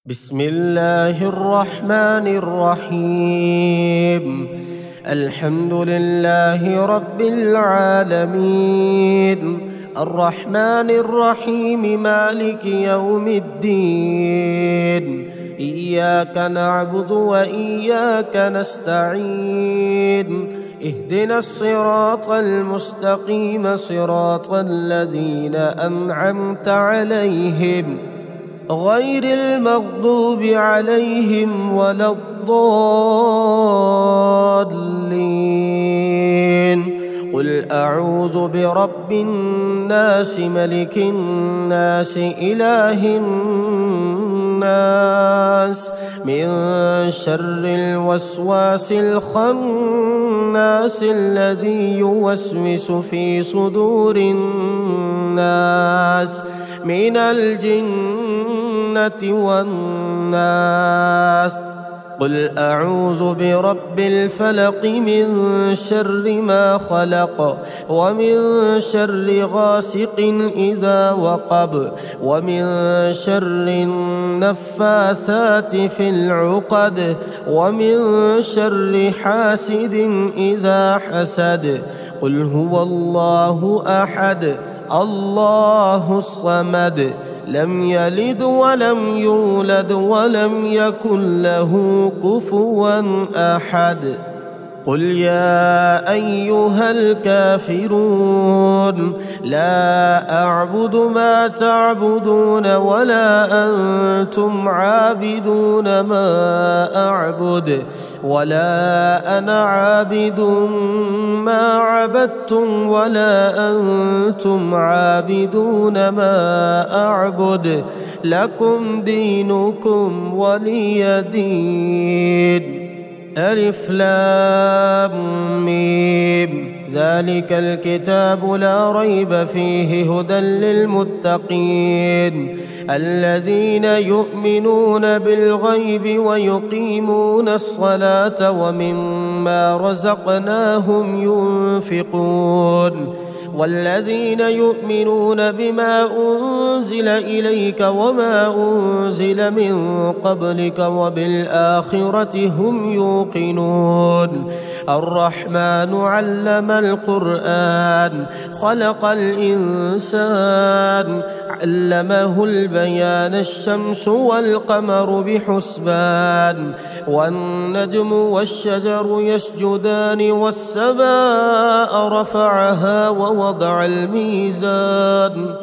بسم الله الرحمن الرحيم. الحمد لله رب العالمين، الرحمن الرحيم، مالك يوم الدين. إياك نعبد وإياك نستعين، اهدنا الصراط المستقيم، صراط الذين أنعمت عليهم غير المغضوب عليهم ولا الضالين. قل أعوذ برب الناس، ملك الناس، إله الناس، من شر الوسواس الخناس الذي يوسوس في صدور الناس من الجنة والناس. قل أعوذ برب الفلق، من شر ما خلق، ومن شر غاسق إذا وقب، ومن شر النفاثات في العقد، ومن شر حاسد إذا حسد. قل هو الله أحد، الله الصمد، لم يلد ولم يولد ولم يكن له كفوا أحد. قل يا أيها الكافرون، لا أعبد ما تعبدون ولا أنتم عابدون ما أعبد، ولا أنا عابد ما عبدتم ولا أنتم عابدون ما أعبد، لكم دينكم ولي دين. ألف لام ميم، ذلك الكتاب لا ريب فيه، هدى للمتقين الذين يؤمنون بالغيب ويقيمون الصلاة ومما رزقناهم ينفقون، والذين يؤمنون بما أنزل إليك وما أنزل من قبلك وبالآخرة هم يوقنون. الرحمن علم القرآن، خلق الإنسان، علمه البيان. الشمس والقمر بحسبان، والنجم والشجر يسجدان، والسماء رفعها ووضع الميزان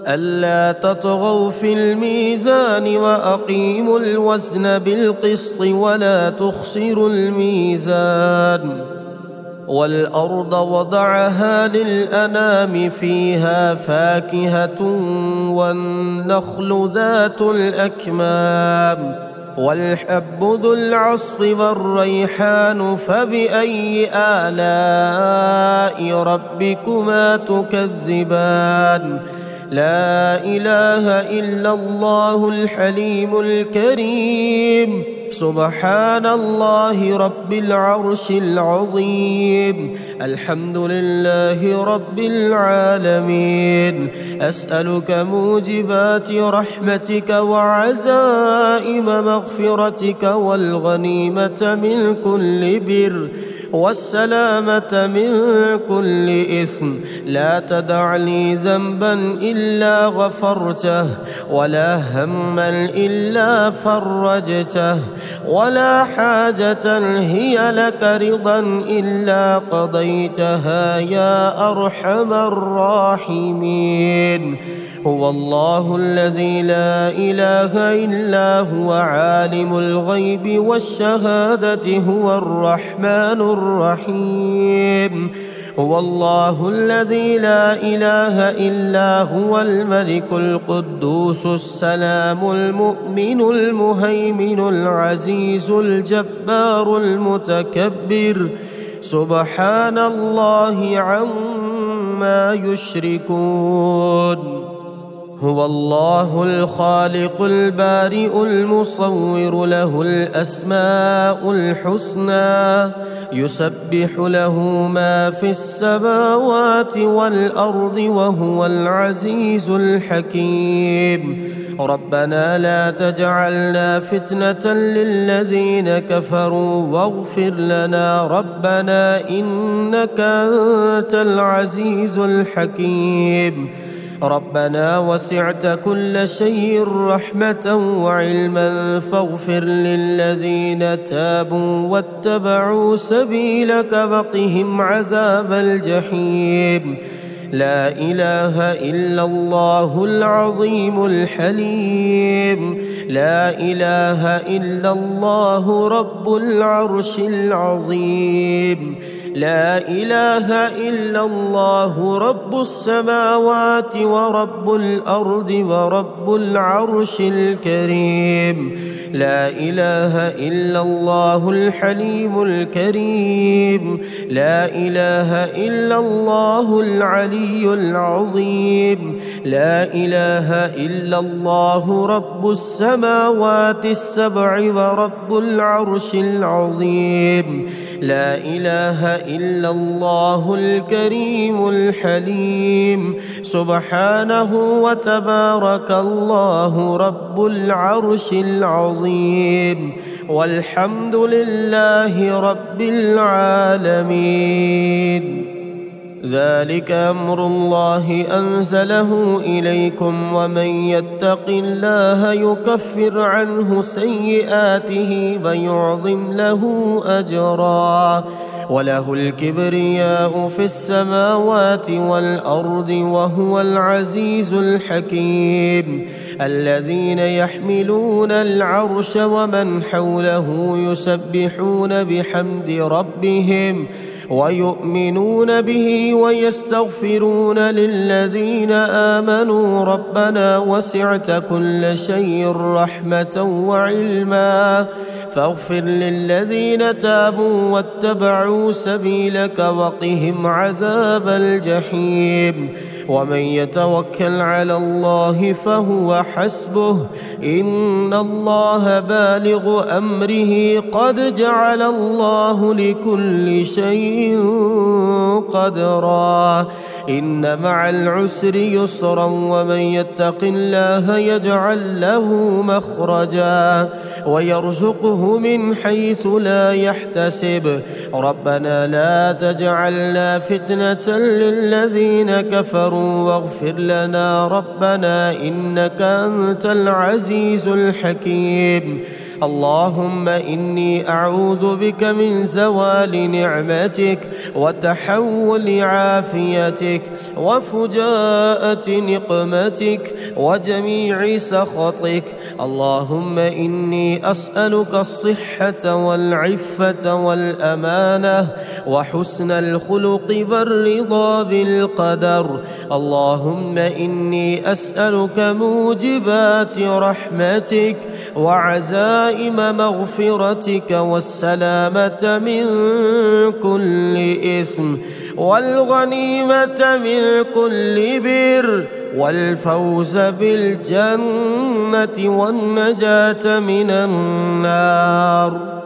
ألا تطغوا في الميزان، وأقيموا الوزن بالقسط ولا تخسروا الميزان. والأرض وضعها للأنام، فيها فاكهة والنخل ذات الأكمام، والحب ذو العصف والريحان. فبأي آلاء ربكما تكذبان؟ لا إله إلا الله الحليم الكريم، سبحان الله رب العرش العظيم. الحمد لله رب العالمين. أسألك موجبات رحمتك وعزائم مغفرتك، والغنيمة من كل بر، والسلامة من كل إثم. لا تدع لي ذنبا إلا غفرته، ولا هما إلا فرجته، ولا حاجة هي لك رضا إلا قضيتها يا أرحم الراحمين. هو الله الذي لا إله إلا هو، عالم الغيب والشهادة، هو الرحمن الرحيم. هو الله الذي لا إله إلا هو، الملك القدوس السلام المؤمن المهيمن العزيز الجبار المتكبر، سبحان الله عما يشركون. هو الله الخالق البارئ المصور، له الأسماء الحسنى، يسبح له ما في السماوات والأرض، وهو العزيز الحكيم. ربنا لا تجعلنا فتنة للذين كفروا واغفر لنا ربنا إنك أنت العزيز الحكيم. ربنا وسعت كل شيء رحمة وعلما فاغفر للذين تابوا واتبعوا سبيلك وقهم عذاب الجحيم. لا إله إلا الله العظيم الحليم، لا إله إلا الله رب العرش العظيم، لا إله إلا الله رب السماوات ورب الأرض ورب العرش الكريم، لا إله إلا الله الحليم الكريم، لا إله إلا الله العلي العظيم، لا إله إلا الله رب السماوات السبع ورب العرش العظيم، لا إله إلا الله الكريم الحليم. سبحانه وتبارك الله رب العرش العظيم، والحمد لله رب العالمين. ذلك أمر الله أنزله إليكم، ومن يتق الله يكفر عنه سيئاته ويعظم له أجرا، وله الكبرياء في السماوات والأرض، وهو العزيز الحكيم. الذين يحملون العرش ومن حوله يسبحون بحمد ربهم ويؤمنون به ويستغفرون للذين آمنوا ربنا وسعت كل شيء رحمة وعلما فاغفر للذين تابوا واتبعوا سبيلك وقهم عذاب الجحيم. ومن يتوكل على الله فهو حسبه، إن الله بالغ أمره قد جعل الله لكل شيء قدرا. إن مع العسر يسرا، ومن يتق الله يجعل له مخرجا ويرزقه من حيث لا يحتسب. ربنا لا تجعلنا فتنة للذين كفروا واغفر لنا ربنا إنك أنت العزيز الحكيم. اللهم إني أعوذ بك من زوال نعمتك وتحول عافيتك وفجاءة نقمتك وجميع سخطك. اللهم إني أسألك الصحة والعفة والأمانة وحسن الخلق والرضا بالقدر. اللهم إني أسألك موجبات رحمتك وعزائم مغفرتك والسلامة من كل إثم والغنيمة من كل بر والفوز بالجنة والنجاة من النار.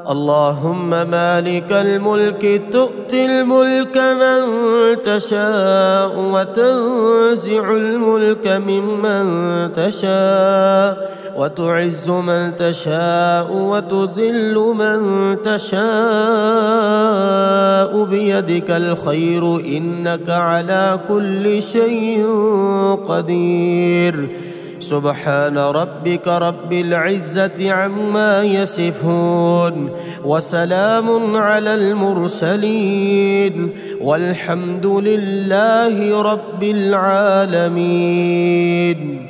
اللهم مالك الملك تؤتي الملك من تشاء وتنزع الملك ممن تشاء وتعز من تشاء وتذل من تشاء بيدك الخير إنك على كل شيء قدير. سبحان ربك رب العزة عما يصفون وسلام على المرسلين والحمد لله رب العالمين.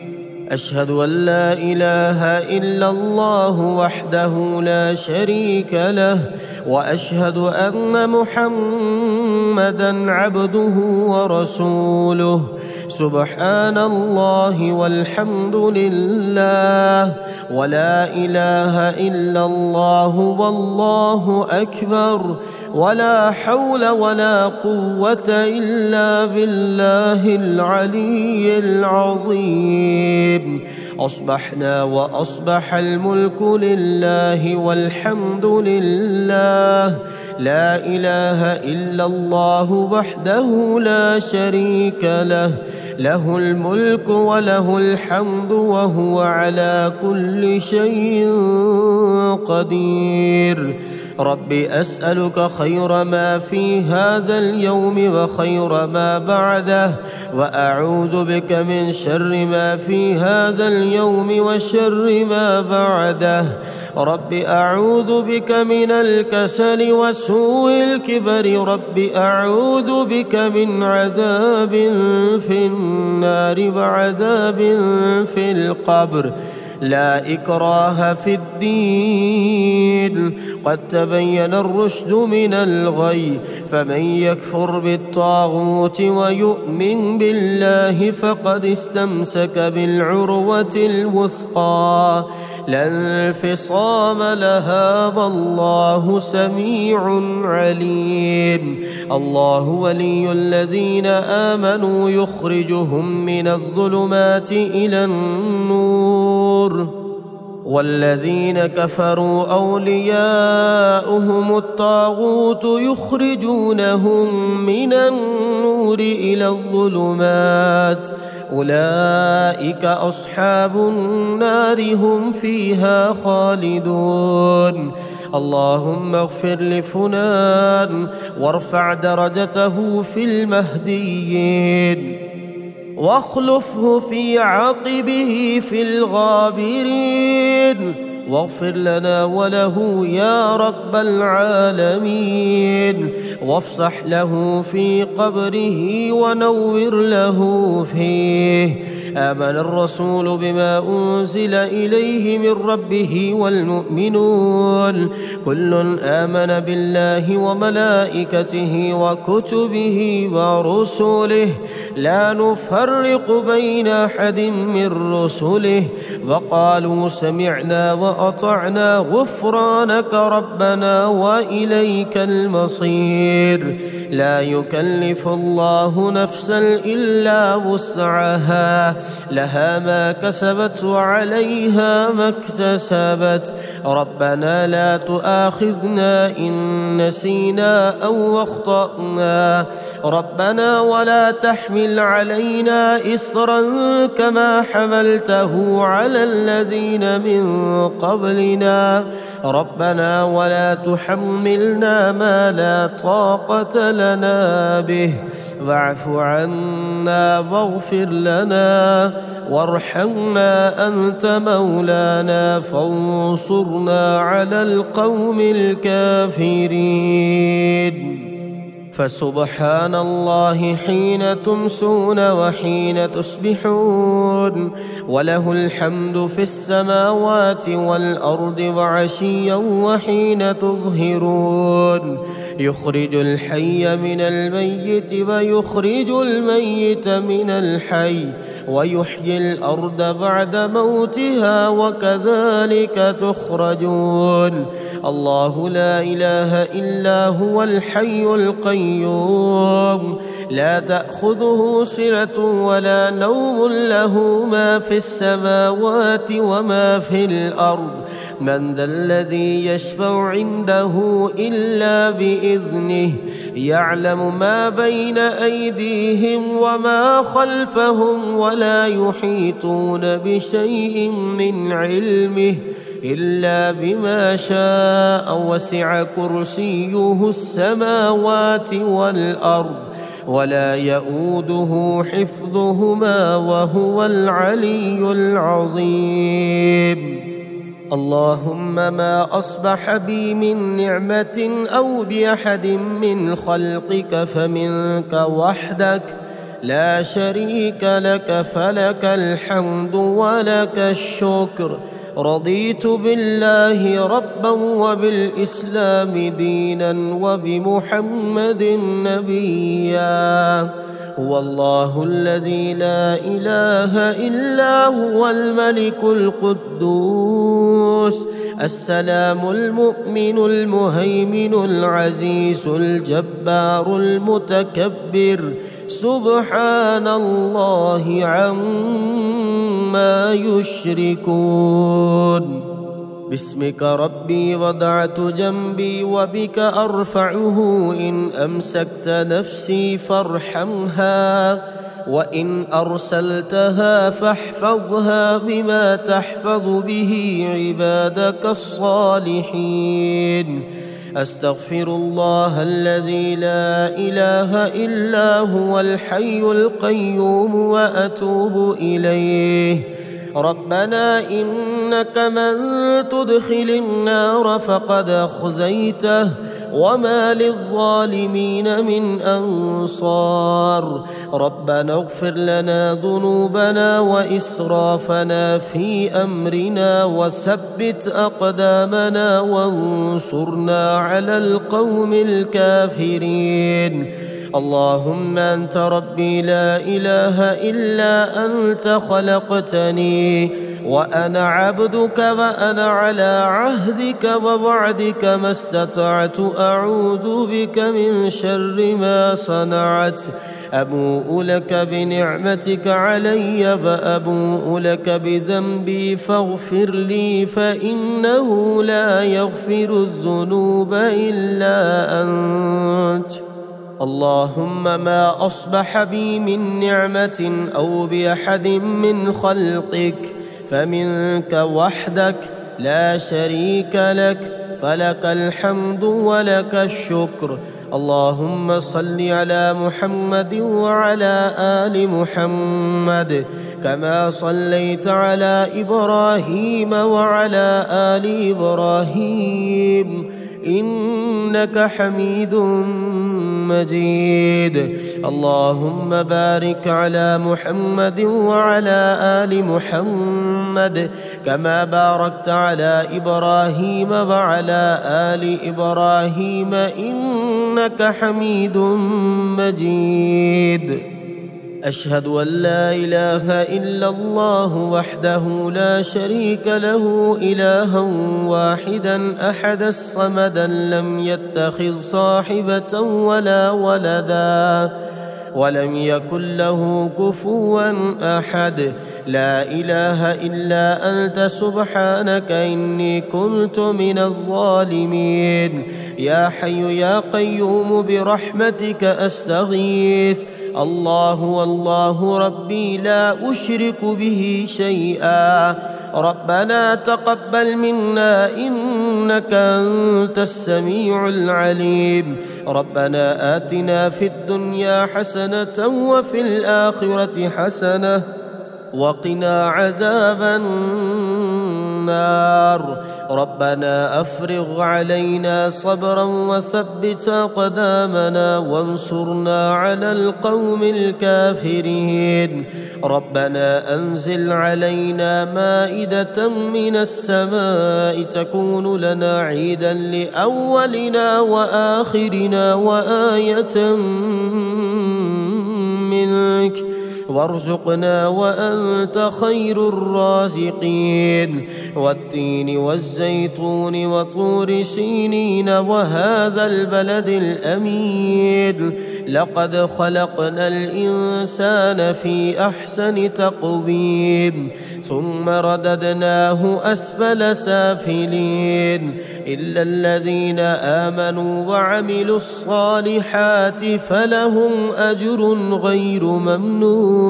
أشهد أن لا إله إلا الله وحده لا شريك له، وأشهد أن محمدًا عبده ورسوله. سبحان الله والحمد لله ولا إله إلا الله والله أكبر ولا حول ولا قوة إلا بالله العلي العظيم. أصبحنا وأصبح الملك لله والحمد لله، لا إله إلا الله وحده لا شريك له، له الملك وله الحمد وهو على كل شيء قدير. رب أسألك خير ما في هذا اليوم وخير ما بعده، وأعوذ بك من شر ما في هذا اليوم وشر ما بعده. رب أعوذ بك من الكسل وسوء الكبر، رب أعوذ بك من عذاب في النار وعذاب في القبر. لا إكراه في الدين، قد تبين الرشد من الغي، فمن يكفر بالطاغوت ويؤمن بالله فقد استمسك بالعروة الوثقى لا انفصام لها والله سميع عليم. الله ولي الذين آمنوا يخرجهم من الظلمات إلى النور، والذين كفروا أولياؤهم الطاغوت يخرجونهم من النور إلى الظلمات، أولئك أصحاب النار هم فيها خالدون. اللهم اغفر لفلان وارفع درجته في المهديين، واخلفه في عقبه في الغابرين، واغفر لنا وله يا رب العالمين، وافسح له في قبره ونور له فيه. آمن الرسول بما أنزل إليه من ربه والمؤمنون كل آمن بالله وملائكته وكتبه ورسله لا نفرق بين أحد من رسله، وقالوا سمعنا وأطعنا غفرانك ربنا وإليك المصير. لا يكلف الله نفسا إلا وسعها، لها ما كسبت وعليها ما اكتسبت. ربنا لا تؤاخذنا إن نسينا أو أخطأنا، ربنا ولا تحمل علينا إصرا كما حملته على الذين من قبلنا، ربنا ولا تحملنا ما لا طاقة لنا به، واعف عنا واغفر لنا وارحمنا أنت مولانا فانصرنا على القوم الكافرين. فسبحان الله حين تمسون وحين تصبحون، وله الحمد في السماوات والأرض وعشيا وحين تظهرون. يخرج الحي من الميت ويخرج الميت من الحي، ويحيي الأرض بعد موتها وكذلك تخرجون. الله لا إله إلا هو الحي القيوم لا تأخذه سنة ولا نوم، له ما في السماوات وما في الأرض. من ذا الذي يشفع عنده إلا بإذنه، يعلم ما بين أيديهم وما خلفهم ولا يحيطون بشيء من علمه إلا بما شاء، وسع كرسيه السماوات والأرض ولا يؤوده حفظهما وهو العلي العظيم. اللهم ما أصبح بي من نعمة أو بأحد من خلقك فمنك وحدك لا شريك لك، فلك الحمد ولك الشكر. رضيت بالله ربا وبالإسلام دينا وبمحمد نبيا، هو الله الذي لا إله إلا هو الملك القدوس السلام المؤمن المهيمن العزيز الجبار المتكبر سبحان الله عما يشركون. باسمك ربي وضعت جنبي وبك أرفعه إن أمسكت نفسي فارحمها وإن أرسلتها فاحفظها بما تحفظ به عبادك الصالحين. أستغفر الله الذي لا إله إلا هو الحي القيوم وأتوب إليه. ربنا إنك من تدخل النار فقد أخزيته وما للظالمين من أنصار. ربنا اغفر لنا ذنوبنا وإسرافنا في أمرنا وثبت أقدامنا وانصرنا على القوم الكافرين. اللهم أنت ربي لا إله إلا أنت خلقتني وأنا عبدك وأنا على عهدك ووعدك ما استطعت أعوذ بك من شر ما صنعت. أبوء لك بنعمتك علي وأبوء لك بذنبي فاغفر لي فإنه لا يغفر الذنوب إلا أنت. اللهم ما أصبح بي من نعمة أو بأحد من خلقك فمنك وحدك لا شريك لك فلك الحمد ولك الشكر. اللهم صل على محمد وعلى آل محمد كما صليت على إبراهيم وعلى آل إبراهيم إنك حميد مجيد. اللهم بارك على محمد وعلى آل محمد كما باركت على إبراهيم وعلى آل إبراهيم إنك حميد مجيد. أشهد أن لا إله إلا الله وحده لا شريك له إلها واحدا أحدا صمدا لم يتخذ صاحبة ولا ولدا ولم يكن له كفوا أحد. لا إله إلا أنت سبحانك إني كنت من الظالمين. يا حي يا قيوم برحمتك أستغيث. الله والله ربي لا أشرك به شيئا. ربنا تقبل منا إنك أنت السميع العليم. ربنا آتنا في الدنيا حسنة وفي الآخرة حسنة وقنا عذاب النار. ربنا أفرغ علينا صبرا وثبت أقدامنا وانصرنا على القوم الكافرين. ربنا أنزل علينا مائدة من السماء تكون لنا عيدا لأولنا وآخرنا وآية منك وارزقنا وأنت خير الرازقين. والتين والزيتون وطور سينين وهذا البلد الأمين. لقد خلقنا الإنسان في أحسن تقويم ثم رددناه أسفل سافلين إلا الذين آمنوا وعملوا الصالحات فلهم أجر غير ممنون.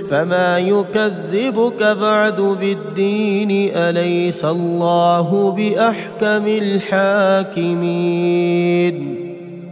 فما يكذبك بعد بالدين أليس الله بأحكم الحاكمين.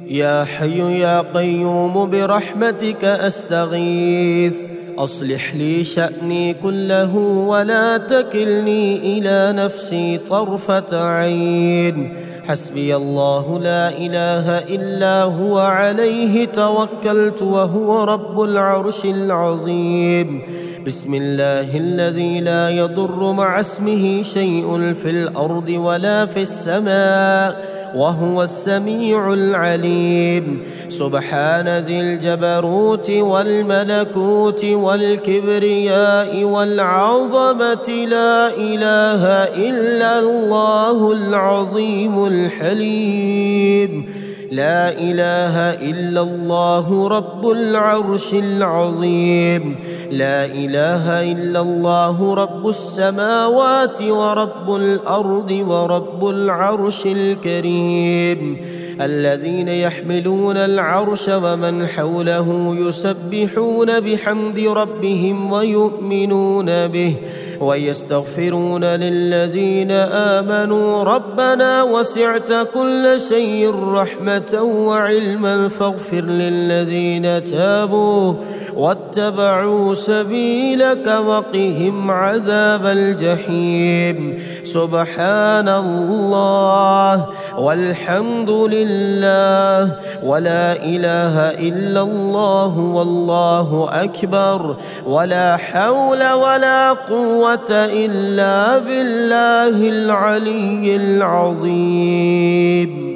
يا حي يا قيوم برحمتك أستغيث. أصلح لي شأني كله ولا تكلني إلى نفسي طرفة عين. حسبي الله لا إله إلا هو عليه توكلت وهو رب العرش العظيم. بسم الله الذي لا يضر مع اسمه شيء في الأرض ولا في السماء وهو السميع العليم. سبحان ذي الجبروت والملكوت والكبرياء والعظمة، لا إله إلا الله العظيم الحليم. لا إله إلا الله رب العرش العظيم. لا إله إلا الله رب السماوات ورب الأرض ورب العرش الكريم. الذين يحملون العرش ومن حوله يسبحون بحمد ربهم ويؤمنون به ويستغفرون للذين آمنوا ربنا وسعت كل شيء رحمة وعلما فاغفر للذين تابوا واتبعوا سبيلك وقهم عذاب الجحيم. سبحان الله والحمد لله ولا إله إلا الله والله أكبر ولا حول ولا قوة إلا بالله العلي العظيم.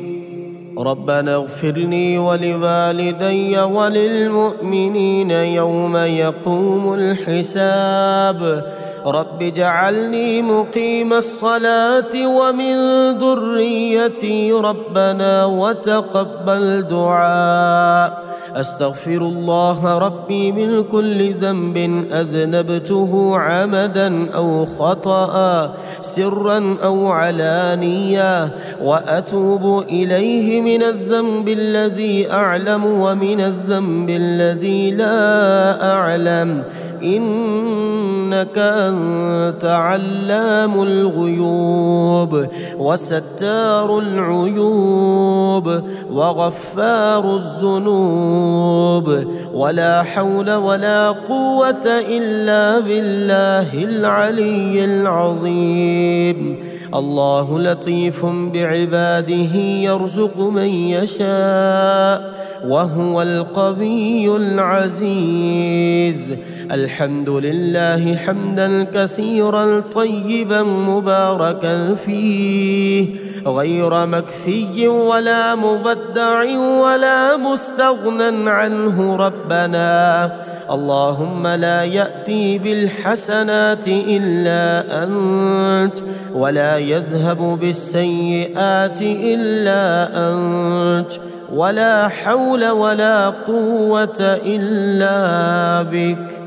ربنا اغفر لي ولوالدي وللمؤمنين يوم يقوم الحساب. رب اجعلني مقيم الصلاة ومن ذريتي ربنا وتقبل دعاء. أستغفر الله ربي من كل ذنب أذنبته عمدا أو خطأ سرا أو علانية، وأتوب إليه من الذنب الذي أعلم ومن الذنب الذي لا أعلم، إنك أنت علام الغيوب وستار العيوب وغفار الذنوب، ولا حول ولا قوة إلا بالله العلي العظيم. الله لطيف بعباده يرزق من يشاء وهو القوي العزيز. الحمد لله حمدا كثيرا طيبا مباركا فيه غير مكفي ولا مبدع ولا مستغنى عنه ربنا. اللهم لا يأتي بالحسنات إلا أنت ولا يذهب بالسيئات إلا أنت، ولا حول ولا قوة إلا بك.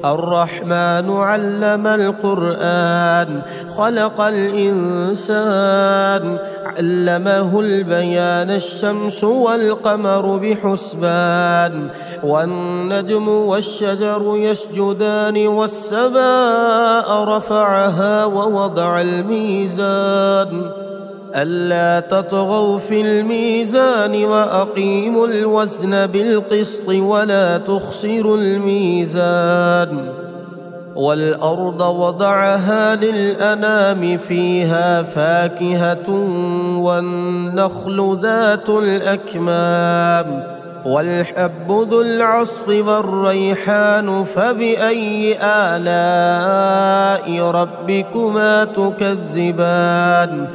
الرحمن علم القرآن خلق الإنسان علمه البيان. الشمس والقمر بحسبان والنجم والشجر يسجدان والسماء رفعها ووضع الميزان ألا تطغوا في الميزان وأقيموا الوزن بالقسط ولا تخسروا الميزان. والأرض وضعها للأنام فيها فاكهة والنخل ذات الأكمام والحب ذو العصف والريحان، فبأي آلاء ربكما تكذبان؟